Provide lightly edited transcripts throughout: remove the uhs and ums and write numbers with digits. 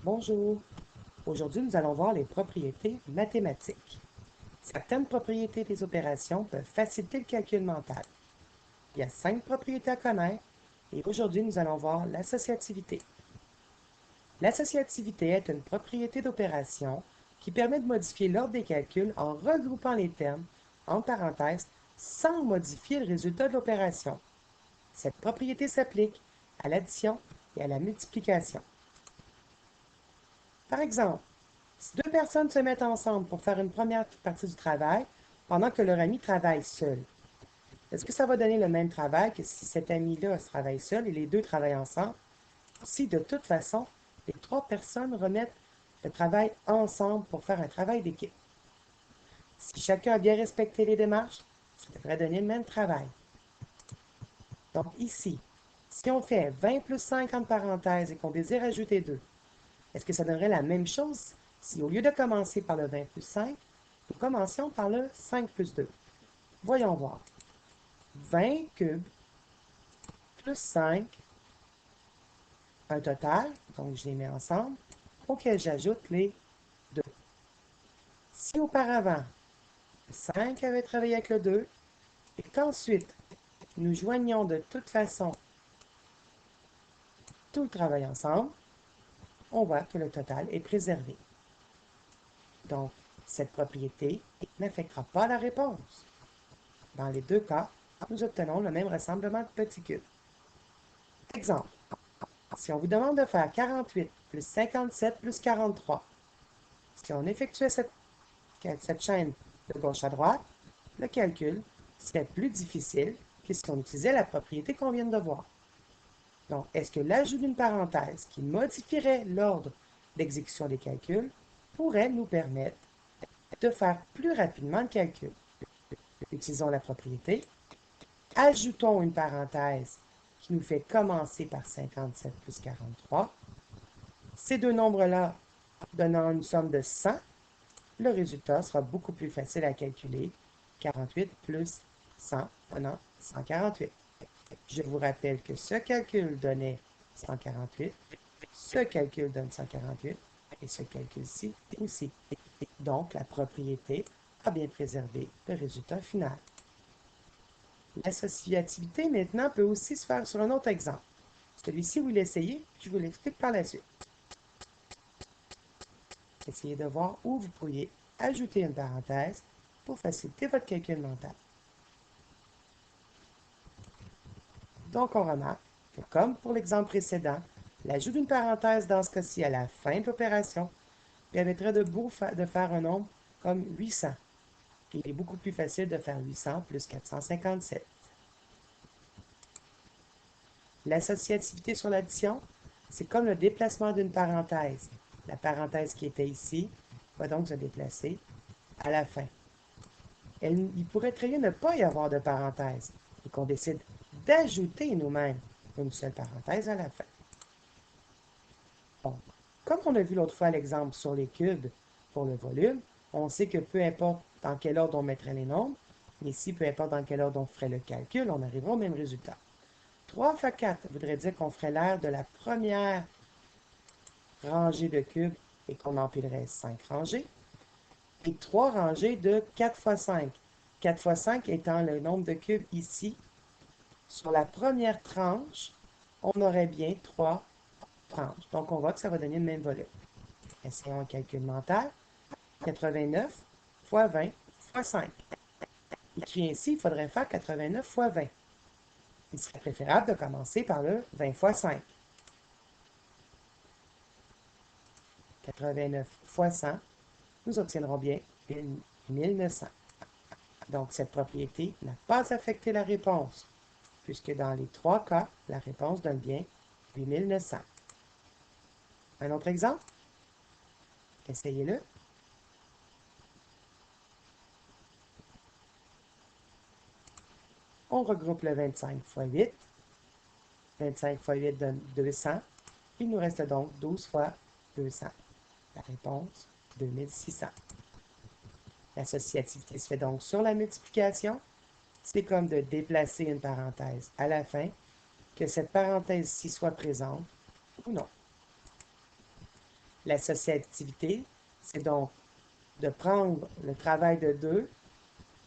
Bonjour. Aujourd'hui, nous allons voir les propriétés mathématiques. Certaines propriétés des opérations peuvent faciliter le calcul mental. Il y a 5 propriétés à connaître et aujourd'hui, nous allons voir l'associativité. L'associativité est une propriété d'opération qui permet de modifier l'ordre des calculs en regroupant les termes, en parenthèses, sans modifier le résultat de l'opération. Cette propriété s'applique à l'addition et à la multiplication. Par exemple, si deux personnes se mettent ensemble pour faire une première partie du travail, pendant que leur ami travaille seul, est-ce que ça va donner le même travail que si cet ami-là travaille seul et les deux travaillent ensemble? Si de toute façon, les trois personnes remettent le travail ensemble pour faire un travail d'équipe. Si chacun a bien respecté les démarches, ça devrait donner le même travail. Donc ici, si on fait 20 plus 5 entre parenthèses et qu'on désire ajouter 2, est-ce que ça donnerait la même chose si au lieu de commencer par le 20 plus 5, nous commencions par le 5 plus 2? Voyons voir. 20 cubes plus 5, un total, donc je les mets ensemble, auquel j'ajoute les 2. Si auparavant, le 5 avait travaillé avec le 2, et qu'ensuite, nous joignions de toute façon tout le travail ensemble, on voit que le total est préservé. Donc, cette propriété n'affectera pas la réponse. Dans les deux cas, nous obtenons le même rassemblement de petits cubes. Exemple, si on vous demande de faire 48 plus 57 plus 43, si on effectuait cette chaîne de gauche à droite, le calcul serait plus difficile que si on utilisait la propriété qu'on vient de voir. Donc, est-ce que l'ajout d'une parenthèse qui modifierait l'ordre d'exécution des calculs pourrait nous permettre de faire plus rapidement le calcul? Utilisons la propriété. Ajoutons une parenthèse qui nous fait commencer par 57 plus 43. Ces deux nombres-là donnant une somme de 100, le résultat sera beaucoup plus facile à calculer. 48 plus 100 donnant 148. Je vous rappelle que ce calcul donnait 148, ce calcul donne 148 et ce calcul-ci aussi. Donc, la propriété a bien préservé le résultat final. L'associativité, maintenant, peut aussi se faire sur un autre exemple. Celui-ci, vous l'essayez, je vous l'explique par la suite. Essayez de voir où vous pourriez ajouter une parenthèse pour faciliter votre calcul mental. Donc, on remarque que, comme pour l'exemple précédent, l'ajout d'une parenthèse dans ce cas-ci à la fin de l'opération permettrait de faire un nombre comme 800. Il est beaucoup plus facile de faire 800 plus 457. L'associativité sur l'addition, c'est comme le déplacement d'une parenthèse. La parenthèse qui était ici va donc se déplacer à la fin. Il pourrait très bien ne pas y avoir de parenthèse et qu'on décide d'ajouter nous-mêmes une seule parenthèse à la fin. Bon, comme on a vu l'autre fois l'exemple sur les cubes pour le volume, on sait que peu importe dans quel ordre on mettrait les nombres, mais ici, peu importe dans quel ordre on ferait le calcul, on arrivera au même résultat. 3 fois 4 voudrait dire qu'on ferait l'aire de la première rangée de cubes et qu'on empilerait 5 rangées. Et 3 rangées de 4 fois 5. 4 fois 5 étant le nombre de cubes ici. Sur la première tranche, on aurait bien 3 tranches. Donc, on voit que ça va donner le même volume. Essayons un calcul mental. 89 fois 20 fois 5. Écrit ainsi, il faudrait faire 89 fois 20. Il serait préférable de commencer par le 20 fois 5. 89 fois 100, nous obtiendrons bien 1900. Donc, cette propriété n'a pas affecté la réponse, puisque dans les trois cas, la réponse donne bien 8900. Un autre exemple? Essayez-le. On regroupe le 25 fois 8. 25 fois 8 donne 200. Il nous reste donc 12 fois 200. La réponse, 2600. L'associativité se fait donc sur la multiplication. C'est comme de déplacer une parenthèse à la fin, que cette parenthèse-ci soit présente ou non. L'associativité, c'est donc de prendre le travail de deux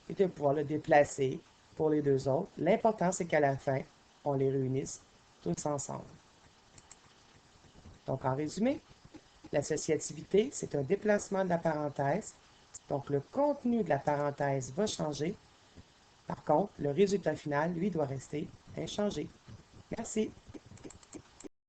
et de pouvoir le déplacer pour les deux autres. L'important, c'est qu'à la fin, on les réunisse tous ensemble. Donc, en résumé, l'associativité, c'est un déplacement de la parenthèse. Donc, le contenu de la parenthèse va changer. Par contre, le résultat final, lui, doit rester inchangé. Merci.